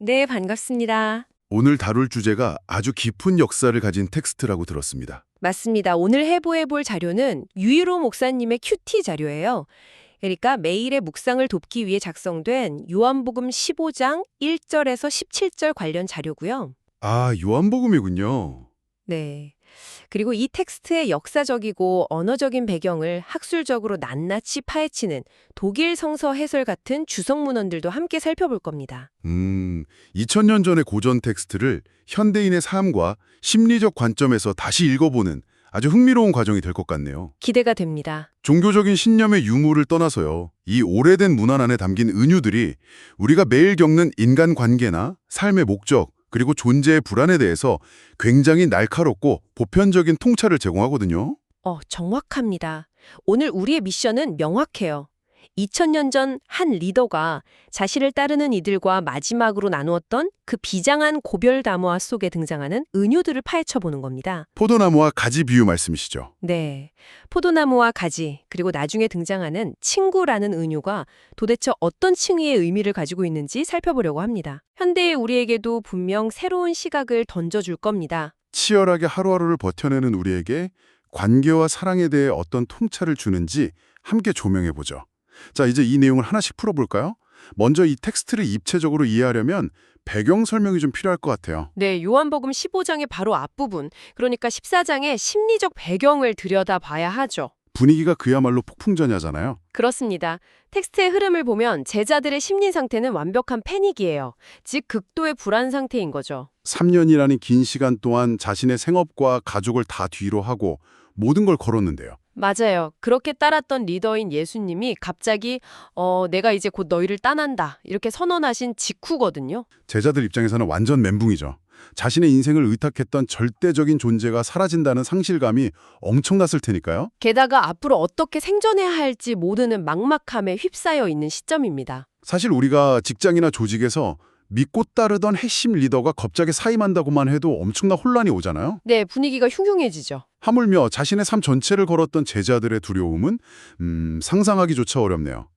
네, 반갑습니다. 오늘 다룰 주제가 아주 깊은 역사를 가진 텍스트라고 들었습니다. 맞습니다. 오늘 해볼 자료는 유일호 목사님의 큐티 자료예요. 그러니까 매일의 묵상을 돕기 위해 작성된 요한복음 15장 1절에서 17절 관련 자료고요. 아, 요한복음이군요. 네. 그리고 이 텍스트의 역사적이고 언어적인 배경을 학술적으로 낱낱이 파헤치는 독일 성서 해설 같은 주석 문헌들도 함께 살펴볼 겁니다. 2000년 전의 고전 텍스트를 현대인의 삶과 심리적 관점에서 다시 읽어보는 아주 흥미로운 과정이 될 것 같네요. 기대가 됩니다. 종교적인 신념의 유무를 떠나서요. 이 오래된 문화 안에 담긴 은유들이 우리가 매일 겪는 인간관계나 삶의 목적, 그리고 존재의 불안에 대해서 굉장히 날카롭고 보편적인 통찰을 제공하거든요. 정확합니다. 오늘 우리의 미션은 명확해요. 2000년 전 한 리더가 자신을 따르는 이들과 마지막으로 나누었던 그 비장한 고별 담화 속에 등장하는 은유들을 파헤쳐보는 겁니다. 포도나무와 가지 비유 말씀이시죠? 네. 포도나무와 가지, 그리고 나중에 등장하는 친구라는 은유가 도대체 어떤 층위의 의미를 가지고 있는지 살펴보려고 합니다. 현대의 우리에게도 분명 새로운 시각을 던져줄 겁니다. 치열하게 하루하루를 버텨내는 우리에게 관계와 사랑에 대해 어떤 통찰을 주는지 함께 조명해보죠. 자, 이제 이 내용을 하나씩 풀어볼까요? 먼저 이 텍스트를 입체적으로 이해하려면 배경 설명이 좀 필요할 것 같아요. 네, 요한복음 15장의 바로 앞부분, 그러니까 14장의 심리적 배경을 들여다봐야 하죠. 분위기가 그야말로 폭풍전야잖아요. 그렇습니다. 텍스트의 흐름을 보면 제자들의 심리 상태는 완벽한 패닉이에요. 즉 극도의 불안 상태인 거죠. 3년이라는 긴 시간 동안 자신의 생업과 가족을 다 뒤로 하고 모든 걸 걸었는데요. 맞아요. 그렇게 따랐던 리더인 예수님이 갑자기 내가 이제 곧 너희를 떠난다 이렇게 선언하신 직후거든요. 제자들 입장에서는 완전 멘붕이죠. 자신의 인생을 의탁했던 절대적인 존재가 사라진다는 상실감이 엄청났을 테니까요. 게다가 앞으로 어떻게 생존해야 할지 모르는 막막함에 휩싸여 있는 시점입니다. 사실 우리가 직장이나 조직에서 믿고 따르던 핵심 리더가 갑자기 사임한다고만 해도 엄청난 혼란이 오잖아요. 네, 분위기가 흉흉해지죠. 하물며 자신의 삶 전체를 걸었던 제자들의 두려움은 상상하기조차 어렵네요.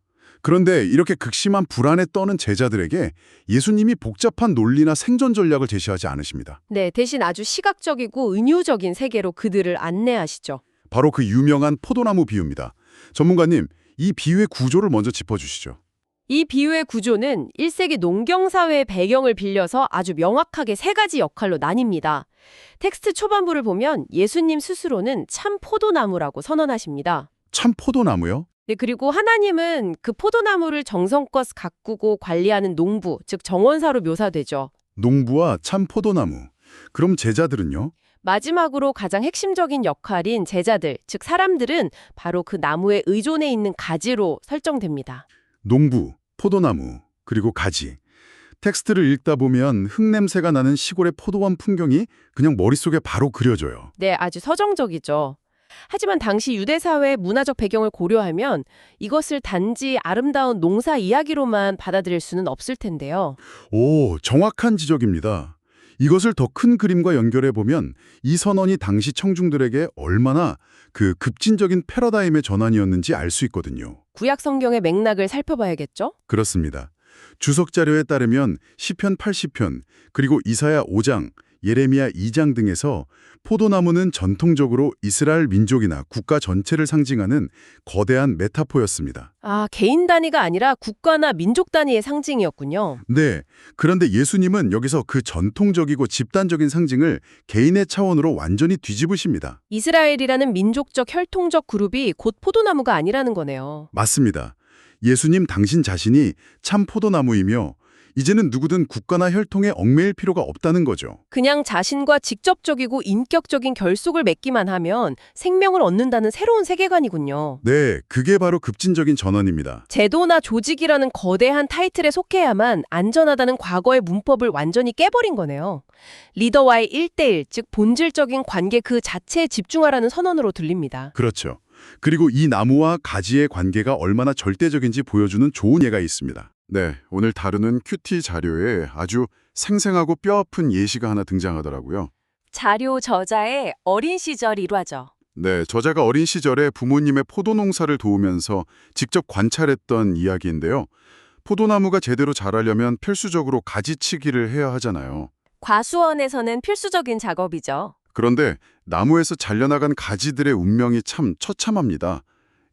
그런데 이렇게 극심한 불안에 떠는 제자들에게 예수님이 복잡한 논리나 생존 전략을 제시하지 않으십니다. 네, 대신 아주 시각적이고 은유적인 세계로 그들을 안내하시죠. 바로 그 유명한 포도나무 비유입니다. 전문가님, 이 비유의 구조를 먼저 짚어주시죠. 이 비유의 구조는 1세기 농경사회의 배경을 빌려서 아주 명확하게 세 가지 역할로 나뉩니다. 텍스트 초반부를 보면 예수님 스스로는 참 포도나무라고 선언하십니다. 참 포도나무요? 네, 그리고 하나님은 그 포도나무를 정성껏 가꾸고 관리하는 농부, 즉 정원사로 묘사되죠. 농부와 참 포도나무. 그럼 제자들은요? 마지막으로 가장 핵심적인 역할인 제자들, 즉 사람들은 바로 그 나무에 의존해 있는 가지로 설정됩니다. 농부, 포도나무, 그리고 가지. 텍스트를 읽다 보면 흙냄새가 나는 시골의 포도원 풍경이 그냥 머릿속에 바로 그려져요. 네, 아주 서정적이죠. 하지만 당시 유대사회의 문화적 배경을 고려하면 이것을 단지 아름다운 농사 이야기로만 받아들일 수는 없을 텐데요. 오, 정확한 지적입니다. 이것을 더 큰 그림과 연결해 보면 이 선언이 당시 청중들에게 얼마나 그 급진적인 패러다임의 전환이었는지 알 수 있거든요. 구약 성경의 맥락을 살펴봐야겠죠? 그렇습니다. 주석 자료에 따르면 시편 80편, 그리고 이사야 5장, 예레미야 2장 등에서 포도나무는 전통적으로 이스라엘 민족이나 국가 전체를 상징하는 거대한 메타포였습니다. 아, 개인 단위가 아니라 국가나 민족 단위의 상징이었군요. 네, 그런데 예수님은 여기서 그 전통적이고 집단적인 상징을 개인의 차원으로 완전히 뒤집으십니다. 이스라엘이라는 민족적 혈통적 그룹이 곧 포도나무가 아니라는 거네요. 맞습니다. 예수님 당신 자신이 참 포도나무이며 이제는 누구든 국가나 혈통에 얽매일 필요가 없다는 거죠. 그냥 자신과 직접적이고 인격적인 결속을 맺기만 하면 생명을 얻는다는 새로운 세계관이군요. 네, 그게 바로 급진적인 전환입니다. 제도나 조직이라는 거대한 타이틀에 속해야만 안전하다는 과거의 문법을 완전히 깨버린 거네요. 리더와의 1대1, 즉 본질적인 관계 그 자체에 집중하라는 선언으로 들립니다. 그렇죠. 그리고 이 나무와 가지의 관계가 얼마나 절대적인지 보여주는 좋은 예가 있습니다. 네, 오늘 다루는 큐티 자료에 아주 생생하고 뼈아픈 예시가 하나 등장하더라고요. 자료 저자의 어린 시절 일화죠. 네, 저자가 어린 시절에 부모님의 포도 농사를 도우면서 직접 관찰했던 이야기인데요. 포도나무가 제대로 자라려면 필수적으로 가지치기를 해야 하잖아요. 과수원에서는 필수적인 작업이죠. 그런데 나무에서 잘려나간 가지들의 운명이 참 처참합니다.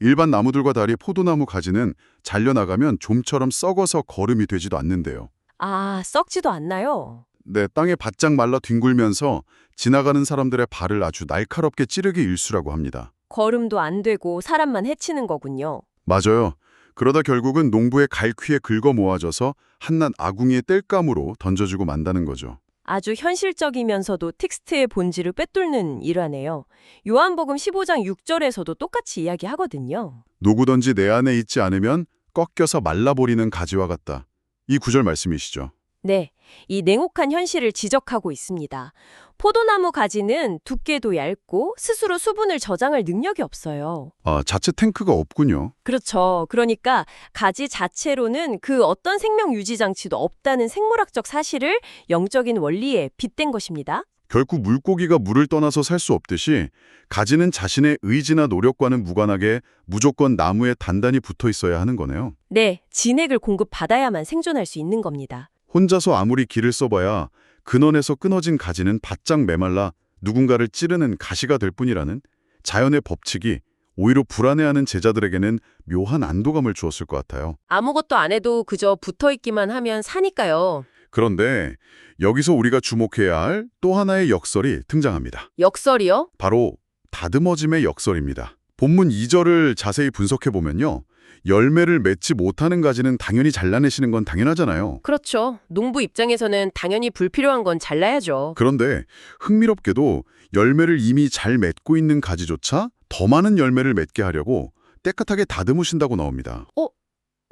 일반 나무들과 달리 포도나무 가지는 잘려나가면 좀처럼 썩어서 거름이 되지도 않는데요. 아, 썩지도 않나요? 네, 땅에 바짝 말라 뒹굴면서 지나가는 사람들의 발을 아주 날카롭게 찌르기 일쑤라고 합니다. 거름도 안 되고 사람만 해치는 거군요. 맞아요. 그러다 결국은 농부의 갈퀴에 긁어 모아져서 한낱 아궁이의 땔감으로 던져주고 만다는 거죠. 아주 현실적이면서도 텍스트의 본질을 꿰뚫는 일화네요. 요한복음 15장 6절에서도 똑같이 이야기하거든요. 노구던지 내 안에 있지 않으면 꺾여서 말라버리는 가지와 같다. 이 구절 말씀이시죠. 네, 이 냉혹한 현실을 지적하고 있습니다. 포도나무 가지는 두께도 얇고 스스로 수분을 저장할 능력이 없어요. 아, 자체 탱크가 없군요. 그렇죠. 그러니까 가지 자체로는 그 어떤 생명 유지 장치도 없다는 생물학적 사실을 영적인 원리에 빗댄 것입니다. 결국 물고기가 물을 떠나서 살 수 없듯이 가지는 자신의 의지나 노력과는 무관하게 무조건 나무에 단단히 붙어 있어야 하는 거네요. 네, 진액을 공급받아야만 생존할 수 있는 겁니다. 혼자서 아무리 길을 써봐야 근원에서 끊어진 가지는 바짝 메말라 누군가를 찌르는 가시가 될 뿐이라는 자연의 법칙이 오히려 불안해하는 제자들에게는 묘한 안도감을 주었을 것 같아요. 아무것도 안 해도 그저 붙어있기만 하면 사니까요. 그런데 여기서 우리가 주목해야 할 또 하나의 역설이 등장합니다. 역설이요? 바로 다듬어짐의 역설입니다. 본문 2절을 자세히 분석해보면요. 열매를 맺지 못하는 가지는 당연히 잘라내시는 건 당연하잖아요. 그렇죠. 농부 입장에서는 당연히 불필요한 건 잘라야죠. 그런데 흥미롭게도 열매를 이미 잘 맺고 있는 가지조차 더 많은 열매를 맺게 하려고 깨끗하게 다듬으신다고 나옵니다.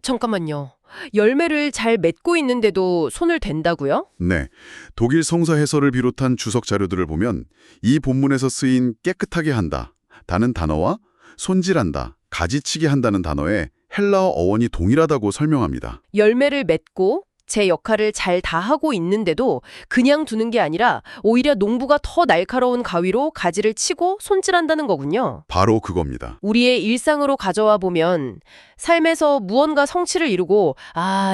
잠깐만요. 열매를 잘 맺고 있는데도 손을 댄다고요? 네, 독일 성서 해설을 비롯한 주석 자료들을 보면 이 본문에서 쓰인 깨끗하게 한다, 다는 단어와 손질한다, 가지치기 한다는 단어의 헬라어 어원이 동일하다고 설명합니다. 열매를 맺고 제 역할을 잘 다하고 있는데도 그냥 두는 게 아니라 오히려 농부가 더 날카로운 가위로 가지를 치고 손질한다는 거군요. 바로 그겁니다. 우리의 일상으로 가져와 보면 삶에서 무언가 성취를 이루고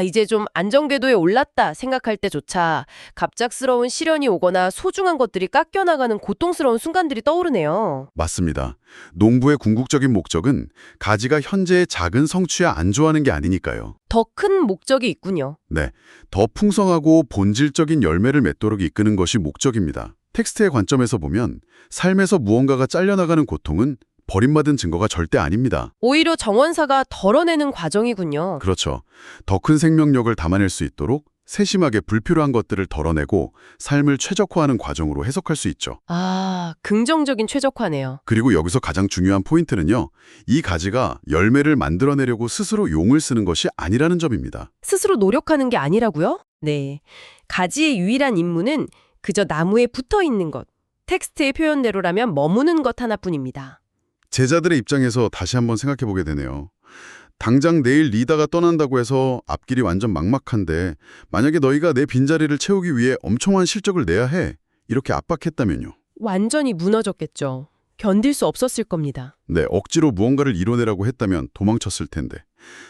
이제 좀 안정궤도에 올랐다 생각할 때조차 갑작스러운 시련이 오거나 소중한 것들이 깎여나가는 고통스러운 순간들이 떠오르네요. 맞습니다. 농부의 궁극적인 목적은 가지가 현재의 작은 성취에 안주하는 게 아니니까요. 더 큰 목적이 있군요. 네, 더 풍성하고 본질적인 열매를 맺도록 이끄는 것이 목적입니다. 텍스트의 관점에서 보면 삶에서 무언가가 잘려나가는 고통은 버림받은 증거가 절대 아닙니다. 오히려 정원사가 덜어내는 과정이군요. 그렇죠. 더 큰 생명력을 담아낼 수 있도록 세심하게 불필요한 것들을 덜어내고 삶을 최적화하는 과정으로 해석할 수 있죠. 긍정적인 최적화네요. 그리고 여기서 가장 중요한 포인트는요. 이 가지가 열매를 만들어내려고 스스로 용을 쓰는 것이 아니라는 점입니다. 스스로 노력하는 게 아니라고요? 네. 가지의 유일한 임무는 그저 나무에 붙어 있는 것. 텍스트의 표현대로라면 머무는 것 하나뿐입니다. 제자들의 입장에서 다시 한번 생각해 보게 되네요. 당장 내일 리다가 떠난다고 해서 앞길이 완전 막막한데 만약에 너희가 내 빈자리를 채우기 위해 엄청난 실적을 내야 해. 이렇게 압박했다면요. 완전히 무너졌겠죠. 견딜 수 없었을 겁니다. 네, 억지로 무언가를 이뤄내라고 했다면 도망쳤을 텐데.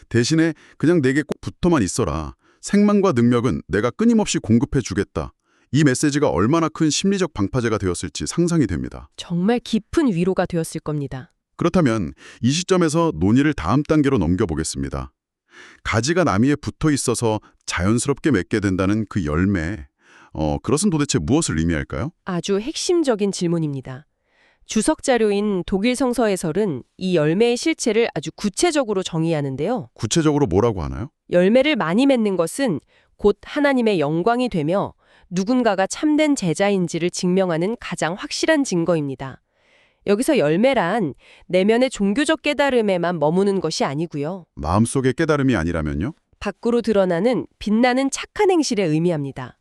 대신에 그냥 내게 꼭 붙어만 있어라. 생망과 능력은 내가 끊임없이 공급해 주겠다. 이 메시지가 얼마나 큰 심리적 방파제가 되었을지 상상이 됩니다. 정말 깊은 위로가 되었을 겁니다. 그렇다면 이 시점에서 논의를 다음 단계로 넘겨보겠습니다. 가지가 나무에 붙어 있어서 자연스럽게 맺게 된다는 그 열매, 그것은 도대체 무엇을 의미할까요? 아주 핵심적인 질문입니다. 주석 자료인 독일 성서 해설은 이 열매의 실체를 아주 구체적으로 정의하는데요. 구체적으로 뭐라고 하나요? 열매를 많이 맺는 것은 곧 하나님의 영광이 되며 누군가가 참된 제자인지를 증명하는 가장 확실한 증거입니다. 여기서 열매란 내면의 종교적 깨달음에만 머무는 것이 아니고요. 마음속의 깨달음이 아니라면요? 밖으로 드러나는 빛나는 착한 행실을 의미합니다.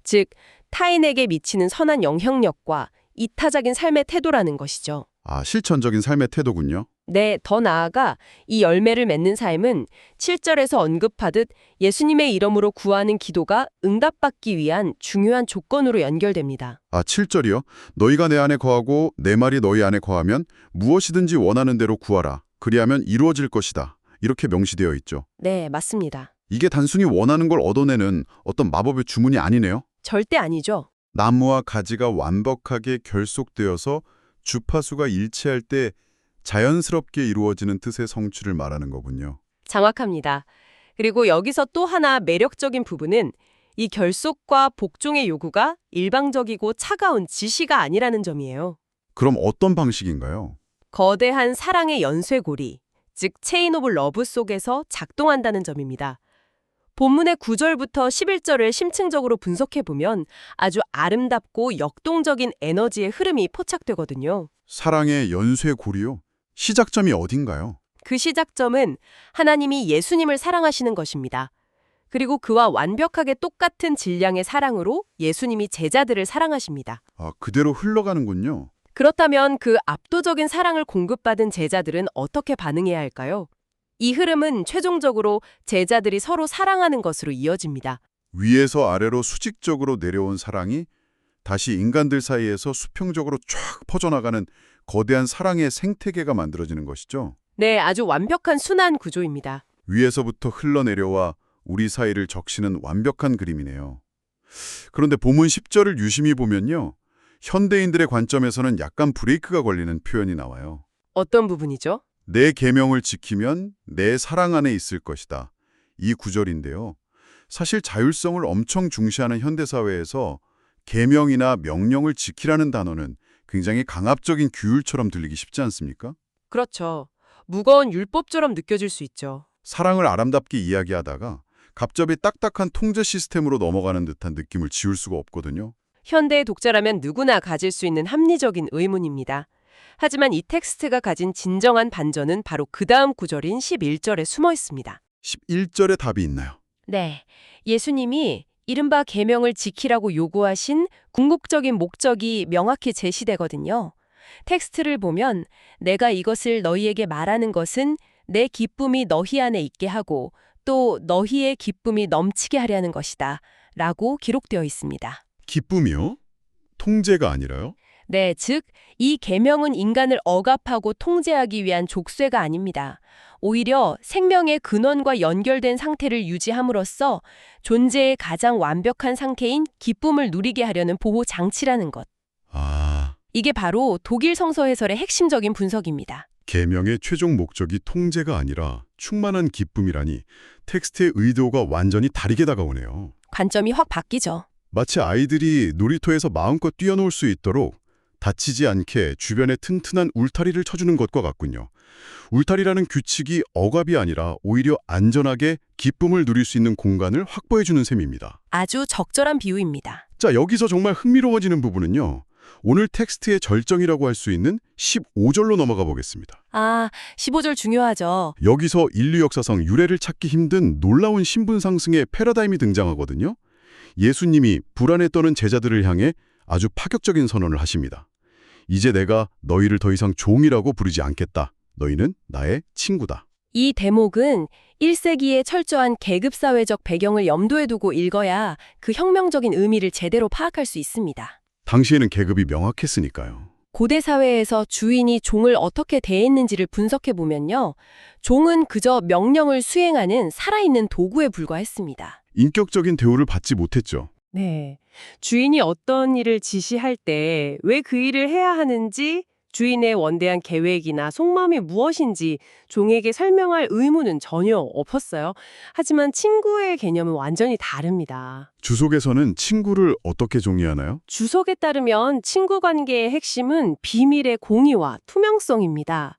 즉, 타인에게 미치는 선한 영향력과 이타적인 삶의 태도라는 것이죠. 실천적인 삶의 태도군요. 네, 더 나아가 이 열매를 맺는 삶은 7절에서 언급하듯 예수님의 이름으로 구하는 기도가 응답받기 위한 중요한 조건으로 연결됩니다. 7절이요. 너희가 내 안에 거하고 내 말이 너희 안에 거하면 무엇이든지 원하는 대로 구하라. 그리하면 이루어질 것이다. 이렇게 명시되어 있죠. 네, 맞습니다. 이게 단순히 원하는 걸 얻어내는 어떤 마법의 주문이 아니네요. 절대 아니죠. 나무와 가지가 완벽하게 결속되어서 주파수가 일치할 때 자연스럽게 이루어지는 뜻의 성취를 말하는 거군요. 정확합니다. 그리고 여기서 또 하나 매력적인 부분은 이 결속과 복종의 요구가 일방적이고 차가운 지시가 아니라는 점이에요. 그럼 어떤 방식인가요? 거대한 사랑의 연쇄고리, 즉 체인 오브 러브 속에서 작동한다는 점입니다. 본문의 9절부터 11절을 심층적으로 분석해보면 아주 아름답고 역동적인 에너지의 흐름이 포착되거든요. 사랑의 연쇄고리요? 시작점이 어딘가요? 그 시작점은 하나님이 예수님을 사랑하시는 것입니다. 그리고 그와 완벽하게 똑같은 질량의 사랑으로 예수님이 제자들을 사랑하십니다. 아, 그대로 흘러가는군요. 그렇다면 그 압도적인 사랑을 공급받은 제자들은 어떻게 반응해야 할까요? 이 흐름은 최종적으로 제자들이 서로 사랑하는 것으로 이어집니다. 위에서 아래로 수직적으로 내려온 사랑이 다시 인간들 사이에서 수평적으로 쫙 퍼져나가는 거대한 사랑의 생태계가 만들어지는 것이죠. 네, 아주 완벽한 순환 구조입니다. 위에서부터 흘러내려와 우리 사이를 적시는 완벽한 그림이네요. 그런데 본문 10절을 유심히 보면요. 현대인들의 관점에서는 약간 브레이크가 걸리는 표현이 나와요. 어떤 부분이죠? 내 계명을 지키면 내 사랑 안에 있을 것이다. 이 구절인데요. 사실 자율성을 엄청 중시하는 현대사회에서 계명이나 명령을 지키라는 단어는 굉장히 강압적인 규율처럼 들리기 쉽지 않습니까? 그렇죠. 무거운 율법처럼 느껴질 수 있죠. 사랑을 아름답게 이야기하다가 갑자기 딱딱한 통제 시스템으로 넘어가는 듯한 느낌을 지울 수가 없거든요. 현대의 독자라면 누구나 가질 수 있는 합리적인 의문입니다. 하지만 이 텍스트가 가진 진정한 반전은 바로 그 다음 구절인 11절에 숨어 있습니다. 11절에 답이 있나요? 네, 예수님이 이른바 계명을 지키라고 요구하신 궁극적인 목적이 명확히 제시되거든요. 텍스트를 보면 내가 이것을 너희에게 말하는 것은 내 기쁨이 너희 안에 있게 하고 또 너희의 기쁨이 넘치게 하려는 것이다 라고 기록되어 있습니다. 기쁨이요? 통제가 아니라요? 네, 즉 이 계명은 인간을 억압하고 통제하기 위한 족쇄가 아닙니다. 오히려 생명의 근원과 연결된 상태를 유지함으로써 존재의 가장 완벽한 상태인 기쁨을 누리게 하려는 보호 장치라는 것. 아, 이게 바로 독일 성서 해설의 핵심적인 분석입니다. 계명의 최종 목적이 통제가 아니라 충만한 기쁨이라니 텍스트의 의도가 완전히 다르게 다가오네요. 관점이 확 바뀌죠. 마치 아이들이 놀이터에서 마음껏 뛰어놀 수 있도록 다치지 않게 주변에 튼튼한 울타리를 쳐주는 것과 같군요. 울타리라는 규칙이 억압이 아니라 오히려 안전하게 기쁨을 누릴 수 있는 공간을 확보해주는 셈입니다. 아주 적절한 비유입니다. 자, 여기서 정말 흥미로워지는 부분은요. 오늘 텍스트의 절정이라고 할 수 있는 15절로 넘어가 보겠습니다. 15절 중요하죠. 여기서 인류 역사상 유례를 찾기 힘든 놀라운 신분 상승의 패러다임이 등장하거든요. 예수님이 불안에 떠는 제자들을 향해 아주 파격적인 선언을 하십니다. 이제 내가 너희를 더 이상 종이라고 부르지 않겠다. 너희는 나의 친구다. 이 대목은 1세기의 철저한 계급사회적 배경을 염두에 두고 읽어야 그 혁명적인 의미를 제대로 파악할 수 있습니다. 당시에는 계급이 명확했으니까요. 고대 사회에서 주인이 종을 어떻게 대했는지를 분석해 보면요. 종은 그저 명령을 수행하는 살아있는 도구에 불과했습니다. 인격적인 대우를 받지 못했죠. 네. 주인이 어떤 일을 지시할 때 왜 그 일을 해야 하는지 주인의 원대한 계획이나 속마음이 무엇인지 종에게 설명할 의무는 전혀 없었어요. 하지만 친구의 개념은 완전히 다릅니다. 주속에서는 친구를 어떻게 정의하나요? 주석에 따르면 친구 관계의 핵심은 비밀의 공의와 투명성입니다.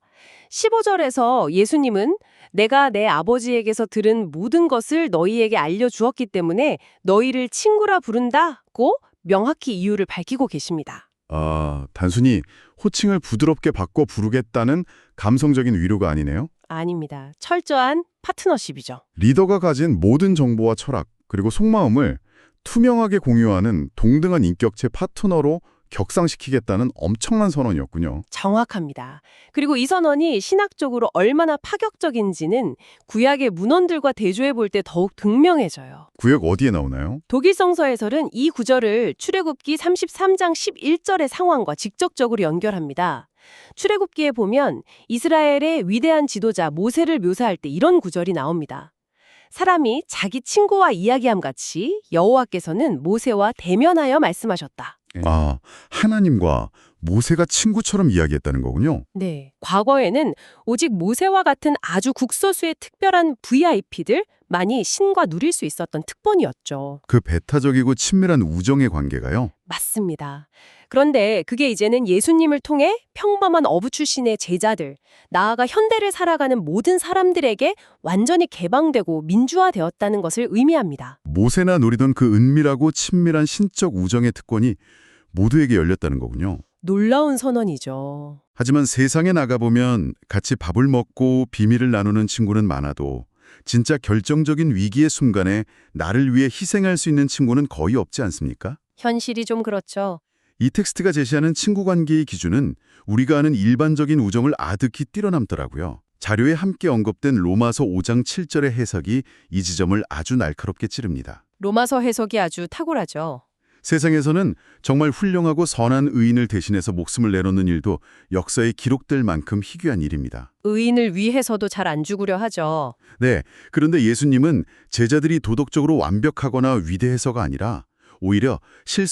15절에서 예수님은 내가 내 아버지에게서 들은 모든 것을 너희에게 알려주었기 때문에 너희를 친구라 부른다고 명확히 이유를 밝히고 계십니다. 아, 단순히 호칭을 부드럽게 바꿔 부르겠다는 감성적인 위로가 아니네요. 아닙니다. 철저한 파트너십이죠. 리더가 가진 모든 정보와 철학, 그리고 속마음을 투명하게 공유하는 동등한 인격체 파트너로 격상시키겠다는 엄청난 선언이었군요. 정확합니다. 그리고 이 선언이 신학적으로 얼마나 파격적인지는 구약의 문헌들과 대조해 볼 때 더욱 극명해져요. 구약 어디에 나오나요? 독일 성서 해설은 이 구절을 출애굽기 33장 11절의 상황과 직접적으로 연결합니다. 출애굽기에 보면 이스라엘의 위대한 지도자 모세를 묘사할 때 이런 구절이 나옵니다. 사람이 자기 친구와 이야기함 같이 여호와께서는 모세와 대면하여 말씀하셨다. 아, 하나님과 모세가 친구처럼 이야기했다는 거군요. 네. 과거에는 오직 모세와 같은 아주 국소수의 특별한 VIP들만이 신과 누릴 수 있었던 특권이었죠. 그 배타적이고 친밀한 우정의 관계가요. 맞습니다. 그런데 그게 이제는 예수님을 통해 평범한 어부 출신의 제자들, 나아가 현대를 살아가는 모든 사람들에게 완전히 개방되고 민주화되었다는 것을 의미합니다. 모세나 누리던 그 은밀하고 친밀한 신적 우정의 특권이 모두에게 열렸다는 거군요. 놀라운 선언이죠. 하지만 세상에 나가보면 같이 밥을 먹고 비밀을 나누는 친구는 많아도 진짜 결정적인 위기의 순간에 나를 위해 희생할 수 있는 친구는 거의 없지 않습니까? 현실이 좀 그렇죠. 이 텍스트가 제시하는 친구 관계의 기준은 우리가 아는 일반적인 우정을 아득히 뛰어넘더라고요. 자료에 함께 언급된 로마서 5장 7절의 해석이 이 지점을 아주 날카롭게 찌릅니다. 로마서 해석이 아주 탁월하죠. 세상에서는 정말 훌륭하고 선한 의인을 대신해서 목숨을 내놓는 일도 역사에 기록될 만큼 희귀한 일입니다. 의인을 위해서도 잘 안 죽으려 하죠. 네, 그런데 예수님은 제자들이 도덕적으로 완벽하거나 위대해서가 아니라 오히려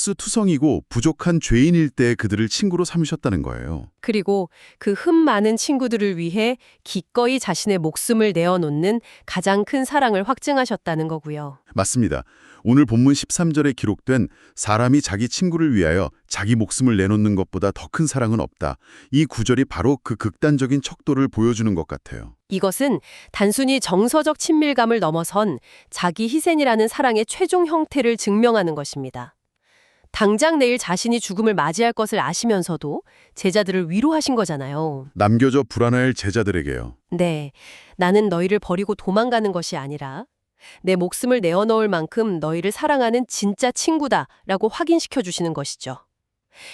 실수투성이고 부족한 죄인일 때 그들을 친구로 삼으셨다는 거예요. 그리고 그 흠 많은 친구들을 위해 기꺼이 자신의 목숨을 내어놓는 가장 큰 사랑을 확증하셨다는 거고요. 맞습니다. 오늘 본문 13절에 기록된 사람이 자기 친구를 위하여 자기 목숨을 내놓는 것보다 더 큰 사랑은 없다. 이 구절이 바로 그 극단적인 척도를 보여주는 것 같아요. 이것은 단순히 정서적 친밀감을 넘어선 자기 희생이라는 사랑의 최종 형태를 증명하는 것입니다. 당장 내일 자신이 죽음을 맞이할 것을 아시면서도 제자들을 위로하신 거잖아요. 남겨져 불안할 제자들에게요. 네, 나는 너희를 버리고 도망가는 것이 아니라 내 목숨을 내어놓을 만큼 너희를 사랑하는 진짜 친구다라고 확인시켜 주시는 것이죠.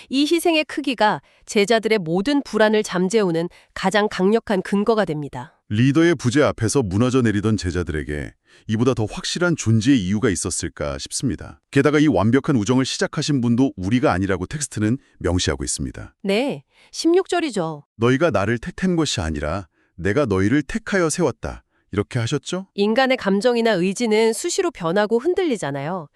이 희생의 크기가 제자들의 모든 불안을 잠재우는 가장 강력한 근거가 됩니다. 리더의 부재 앞에서 무너져 내리던 제자들에게 이보다 더 확실한 존재의 이유가 있었을까 싶습니다. 게다가 이 완벽한 우정을 시작하신 분도 우리가 아니라고 텍스트는 명시하고 있습니다. 네, 16절이죠. 너희가 나를 택한 것이 아니라 내가 너희를 택하여 세웠다. 이렇게 하셨죠? 인간의 감정이나 의지는 수시로 변하고 흔들리잖아요.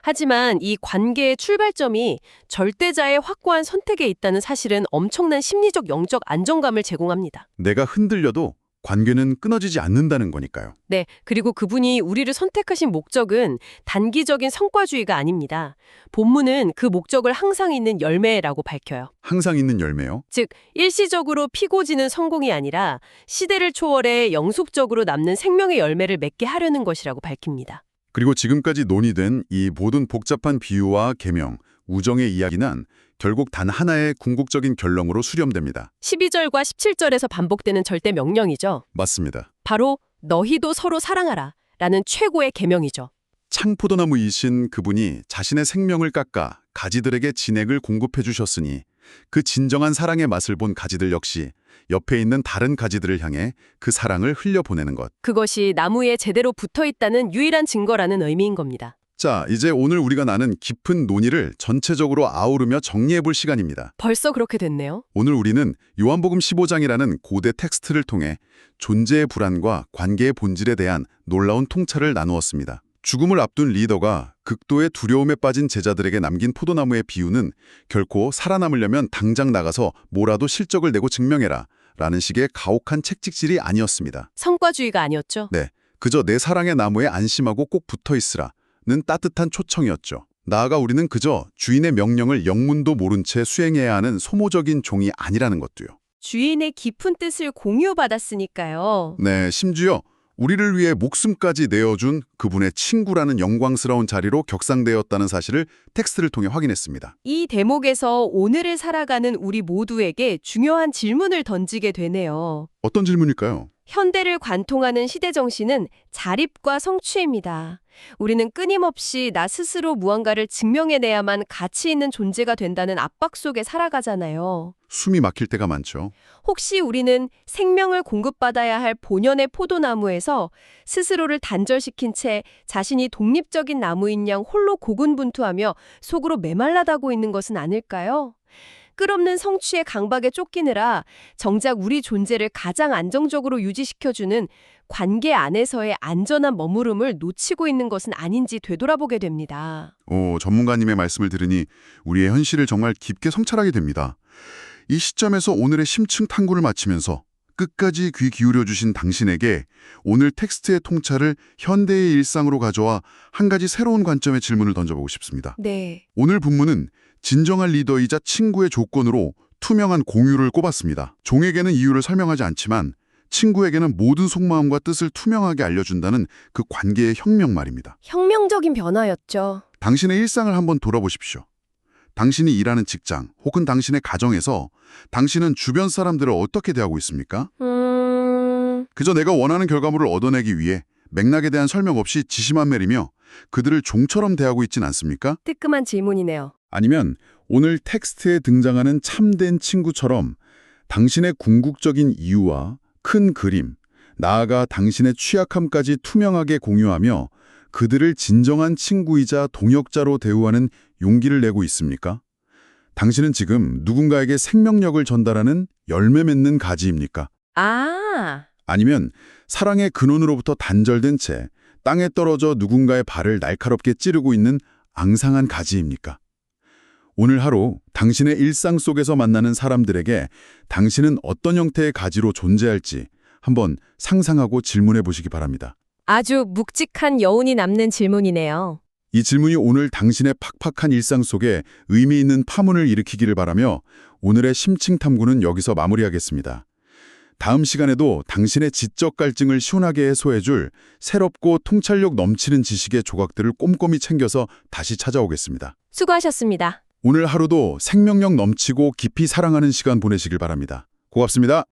하지만 이 관계의 출발점이 절대자의 확고한 선택에 있다는 사실은 엄청난 심리적 영적 안정감을 제공합니다. 내가 흔들려도 관계는 끊어지지 않는다는 거니까요. 네, 그리고 그분이 우리를 선택하신 목적은 단기적인 성과주의가 아닙니다. 본문은 그 목적을 항상 있는 열매라고 밝혀요. 항상 있는 열매요. 즉, 일시적으로 피고 지는 성공이 아니라 시대를 초월해 영속적으로 남는 생명의 열매를 맺게 하려는 것이라고 밝힙니다. 그리고 지금까지 논의된 이 모든 복잡한 비유와 계명, 우정의 이야기는 결국 단 하나의 궁극적인 결론으로 수렴됩니다. 12절과 17절에서 반복되는 절대 명령이죠. 맞습니다. 바로 너희도 서로 사랑하라 라는 최고의 계명이죠. 창포도나무이신 그분이 자신의 생명을 깎아 가지들에게 진액을 공급해 주셨으니 그 진정한 사랑의 맛을 본 가지들 역시 옆에 있는 다른 가지들을 향해 그 사랑을 흘려보내는 것. 그것이 나무에 제대로 붙어있다는 유일한 증거라는 의미인 겁니다. 자, 이제 오늘 우리가 나눈 깊은 논의를 전체적으로 아우르며 정리해볼 시간입니다. 벌써 그렇게 됐네요. 오늘 우리는 요한복음 15장이라는 고대 텍스트를 통해 존재의 불안과 관계의 본질에 대한 놀라운 통찰을 나누었습니다. 죽음을 앞둔 리더가 극도의 두려움에 빠진 제자들에게 남긴 포도나무의 비유는 결코 살아남으려면 당장 나가서 뭐라도 실적을 내고 증명해라 라는 식의 가혹한 책찍질이 아니었습니다. 성과주의가 아니었죠. 네, 그저 내 사랑의 나무에 안심하고 꼭 붙어있으라 는 따뜻한 초청이었죠. 나아가 우리는 그저 주인의 명령을 영문도 모른 채 수행해야 하는 소모적인 종이 아니라는 것도요. 주인의 깊은 뜻을 공유받았으니까요. 네, 심지어 우리를 위해 목숨까지 내어준 그분의 친구라는 영광스러운 자리로 격상되었다는 사실을 텍스트를 통해 확인했습니다. 이 대목에서 오늘을 살아가는 우리 모두에게 중요한 질문을 던지게 되네요. 어떤 질문일까요? 현대를 관통하는 시대정신은 자립과 성취입니다. 우리는 끊임없이 나 스스로 무언가를 증명해내야만 가치 있는 존재가 된다는 압박 속에 살아가잖아요. 숨이 막힐 때가 많죠. 혹시 우리는 생명을 공급받아야 할 본연의 포도나무에서 스스로를 단절시킨 채 자신이 독립적인 나무인 양 홀로 고군분투하며 속으로 메말라다고 있는 것은 아닐까요? 끝없는 성취의 강박에 쫓기느라 정작 우리 존재를 가장 안정적으로 유지시켜주는 관계 안에서의 안전한 머무름을 놓치고 있는 것은 아닌지 되돌아보게 됩니다. 전문가님의 말씀을 들으니 우리의 현실을 정말 깊게 성찰하게 됩니다. 이 시점에서 오늘의 심층 탐구를 마치면서 끝까지 귀 기울여 주신 당신에게 오늘 텍스트의 통찰을 현대의 일상으로 가져와 한 가지 새로운 관점의 질문을 던져보고 싶습니다. 네. 오늘 본문은 진정한 리더이자 친구의 조건으로 투명한 공유를 꼽았습니다. 종에게는 이유를 설명하지 않지만 친구에게는 모든 속마음과 뜻을 투명하게 알려준다는 그 관계의 혁명 말입니다. 혁명적인 변화였죠. 당신의 일상을 한번 돌아보십시오. 당신이 일하는 직장 혹은 당신의 가정에서 당신은 주변 사람들을 어떻게 대하고 있습니까? 그저 내가 원하는 결과물을 얻어내기 위해 맥락에 대한 설명 없이 지시만 내리며 그들을 종처럼 대하고 있진 않습니까? 뜨끔한 질문이네요. 아니면 오늘 텍스트에 등장하는 참된 친구처럼 당신의 궁극적인 이유와 큰 그림, 나아가 당신의 취약함까지 투명하게 공유하며 그들을 진정한 친구이자 동역자로 대우하는 용기를 내고 있습니까? 당신은 지금 누군가에게 생명력을 전달하는 열매 맺는 가지입니까? 아니면 사랑의 근원으로부터 단절된 채 땅에 떨어져 누군가의 발을 날카롭게 찌르고 있는 앙상한 가지입니까? 오늘 하루 당신의 일상 속에서 만나는 사람들에게 당신은 어떤 형태의 가지로 존재할지 한번 상상하고 질문해 보시기 바랍니다. 아주 묵직한 여운이 남는 질문이네요. 이 질문이 오늘 당신의 팍팍한 일상 속에 의미 있는 파문을 일으키기를 바라며 오늘의 심층 탐구는 여기서 마무리하겠습니다. 다음 시간에도 당신의 지적 갈증을 시원하게 해소해줄 새롭고 통찰력 넘치는 지식의 조각들을 꼼꼼히 챙겨서 다시 찾아오겠습니다. 수고하셨습니다. 오늘 하루도 생명력 넘치고 깊이 사랑하는 시간 보내시길 바랍니다. 고맙습니다.